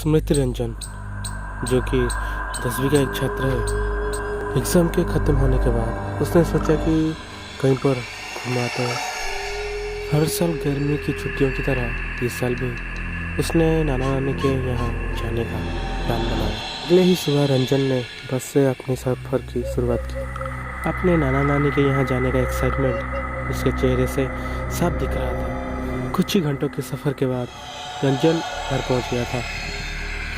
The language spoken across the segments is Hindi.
स्मृति रंजन, जो कि 10वीं का एक छात्र है, एग्ज़ाम के ख़त्म होने के बाद उसने सोचा कि कहीं पर घुमाते हैं। हर साल गर्मी की छुट्टियों की तरह इस साल भी उसने नाना नानी के यहाँ जाने का प्लान बनाया। अगले ही सुबह रंजन ने बस से अपने सफ़र की शुरुआत की। अपने नाना नानी के यहाँ जाने का एक्साइटमेंट उसके चेहरे से साफ दिख रहा था। कुछ ही घंटों के सफ़र के बाद रंजन घर पहुँच गया था।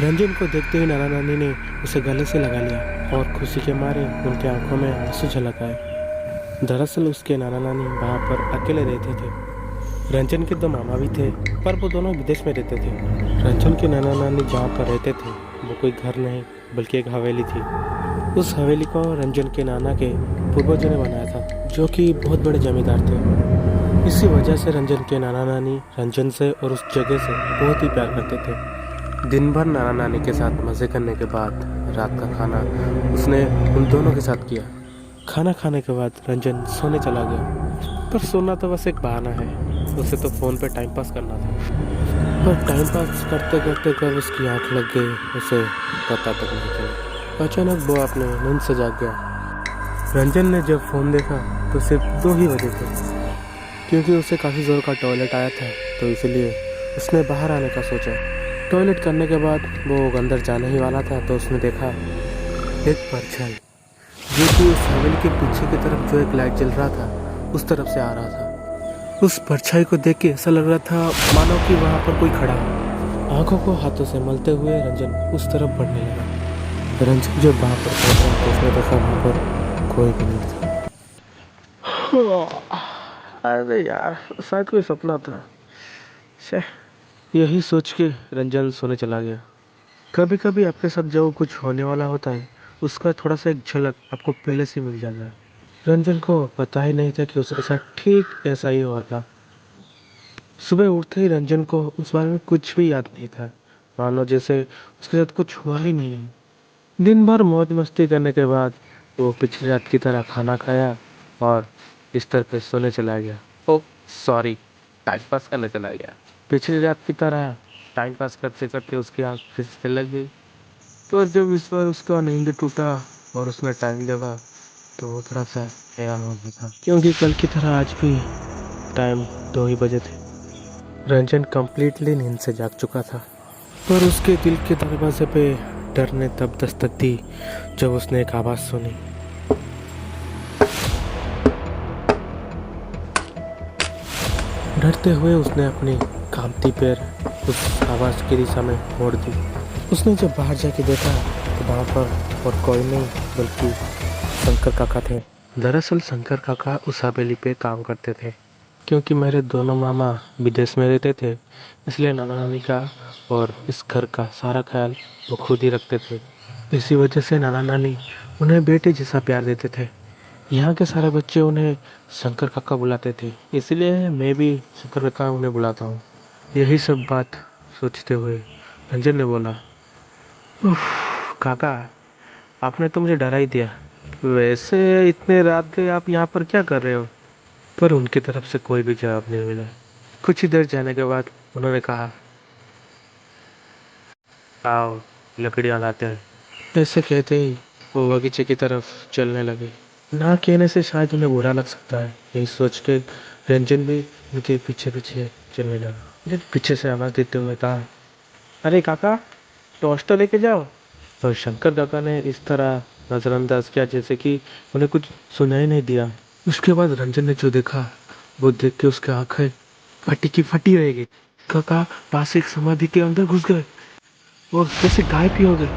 रंजन को देखते ही नाना नानी ने उसे गले से लगा लिया और खुशी के मारे उनकी आंखों में आंसू झलक आए। दरअसल उसके नाना नानी वहाँ पर अकेले रहते थे। रंजन के 2 मामा भी थे, पर वो दोनों विदेश में रहते थे। रंजन के नाना नानी जहाँ पर रहते थे वो कोई घर नहीं बल्कि एक हवेली थी। उस हवेली को रंजन के नाना के पूर्वजों ने बनाया था, जो कि बहुत बड़े जमींदार थे। इसी वजह से रंजन के नाना नानी रंजन से और उस जगह से बहुत ही प्यार करते थे। दिन भर नाना नानी के साथ मज़े करने के बाद रात का खाना उसने उन दोनों के साथ किया। खाना खाने के बाद रंजन सोने चला गया, पर सोना तो बस एक बहाना है। उसे तो फ़ोन पे टाइम पास करना था, पर टाइम पास करते करते कब उसकी आंख लग गई उसे पता तक नहीं चला। अचानक वो अपने नींद से जाग गया। रंजन ने जब फ़ोन देखा तो सिर्फ 2 ही बजे थे, क्योंकि उसे काफ़ी ज़ोर का टॉयलेट आया था, तो इसलिए उसने बाहर आने का सोचा। टॉयलेट करने के बाद वो अंदर जाने ही वाला था तो उसने देखा एक परछाई, जो कि उस हवेली के पीछे की तरफ जो एक लाइट जल रहा था उस तरफ से आ रहा था। उस परछाई को देख के ऐसा लग रहा था मानो कि वहाँ पर कोई खड़ा हो। आंखों को हाथों से मलते हुए रंजन उस तरफ बढ़ने लगा। रंजन जब वहाँ पर पहुँचा तो उसने देखा वहाँ पर कोई भी नहीं था। अरे यार, शायद कोई सपना था। यही सोच के रंजन सोने चला गया। कभी कभी आपके साथ जो कुछ होने वाला होता है उसका थोड़ा सा एक झलक आपको पहले से मिल जाता है। रंजन को पता ही नहीं था कि उसके साथ ठीक ऐसा ही हुआ था। सुबह उठते ही रंजन को उस बारे में कुछ भी याद नहीं था, मानो जैसे उसके साथ कुछ हुआ ही नहीं है। दिन भर मौज मस्ती करने के बाद वो पिछली रात की तरह खाना खाया और बिस्तर पे सोने चला गया। ओ सॉरी, टाइम पास करने चला गया। पिछली रात की तरह टाइम पास करते करते उसकी आँख फिर से लग गई। तो जब इस बार उसका नींद टूटा और उसमें टाइम लगा तो वो थोड़ा सा हैरान हो गया था, क्योंकि कल की तरह आज भी टाइम 2 ही बजे थे। रंजन कम्प्लीटली नींद से जाग चुका था, पर उसके दिल के दरवाजे पे डर ने तब दस्तक दी जब उसने एक आवाज़ सुनी। डरते हुए उसने अपनी कांपती पैर उस आवाज़ की दिशा में मोड़ दी। उसने जब बाहर जाके देखा तो वहाँ पर और कोई नहीं बल्कि शंकर काका थे। दरअसल शंकर काका उस हवेली पे काम करते थे। क्योंकि मेरे दोनों मामा विदेश में रहते थे, इसलिए नाना नानी का और इस घर का सारा ख्याल वो खुद ही रखते थे। इसी वजह से नाना नानी उन्हें बेटे जैसा प्यार देते थे। यहाँ के सारे बच्चे उन्हें शंकर काका बुलाते थे, इसलिए मैं भी शंकर काका उन्हें बुलाता हूँ। यही सब बात सोचते हुए रंजन ने बोला, उफ काका, आपने तो मुझे डरा ही दिया। वैसे इतने रात के आप यहाँ पर क्या कर रहे हो? पर उनकी तरफ से कोई भी जवाब नहीं मिला। कुछ ही देर जाने के बाद उन्होंने कहा, आओ लकड़ियाँ लाते हैं। ऐसे कहते ही वो बगीचे की तरफ चलने लगे। ना कहने से शायद उन्हें बुरा लग सकता है, यही सोच के रंजन भी उनके पीछे पीछे चलने लगा। फिर पीछे से आवाज़ देते हुए कहा, अरे काका, टॉर्च तो लेके जाओ। और शंकर काका ने इस तरह नज़रअंदाज किया जैसे कि उन्हें कुछ सुनाई नहीं दिया। उसके बाद रंजन ने जो देखा वो देख के उसकी आंखें फटी की फटी रह गई। काका पास एक समाधि के अंदर घुस गए और कैसे गायब ही हो गए।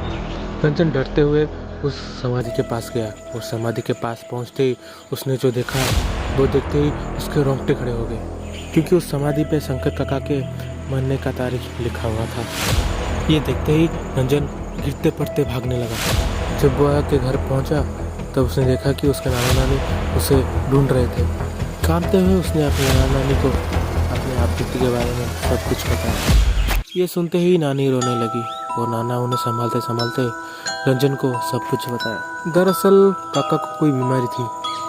रंजन डरते हुए उस समाधि के पास गया और समाधि के पास पहुंचते ही उसने जो देखा वो देखते ही उसके रोंगटे खड़े हो गए, क्योंकि उस समाधि पे शंकर काका के मरने का तारीख लिखा हुआ था। ये देखते ही रंजन गिरते पड़ते भागने लगा। जब वो आके घर पहुंचा तब उसने देखा कि उसके नाना नानी उसे ढूंढ रहे थे। कांपते हुए उसने अपने नाना नानी को अपने आप बीती के बारे में सब कुछ बताया। ये सुनते ही नानी रोने लगी और नाना उन्हें संभालते संभालते रंजन को सब कुछ बताया। दरअसल काका को कोई बीमारी थी।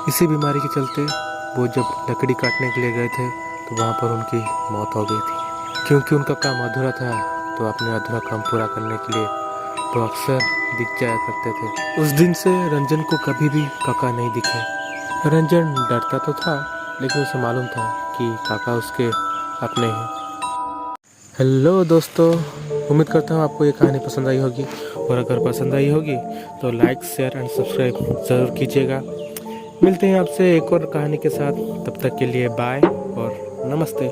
इसी बीमारी के चलते वो जब लकड़ी काटने के लिए गए थे तो वहाँ पर उनकी मौत हो गई थी। क्योंकि उनका काम अधूरा था तो अपने अधूरा काम पूरा करने के लिए तो अक्सर दिख जाया करते थे। उस दिन से रंजन को कभी भी काका नहीं दिखे। रंजन डरता तो था, लेकिन उसे मालूम था कि काका उसके अपने हैं। हेलो दोस्तों, उम्मीद करता हूँ आपको ये कहानी पसंद आई होगी, और अगर पसंद आई होगी तो लाइक, शेयर एंड सब्सक्राइब ज़रूर कीजिएगा। मिलते हैं आपसे एक और कहानी के साथ, तब तक के लिए बाय और नमस्ते।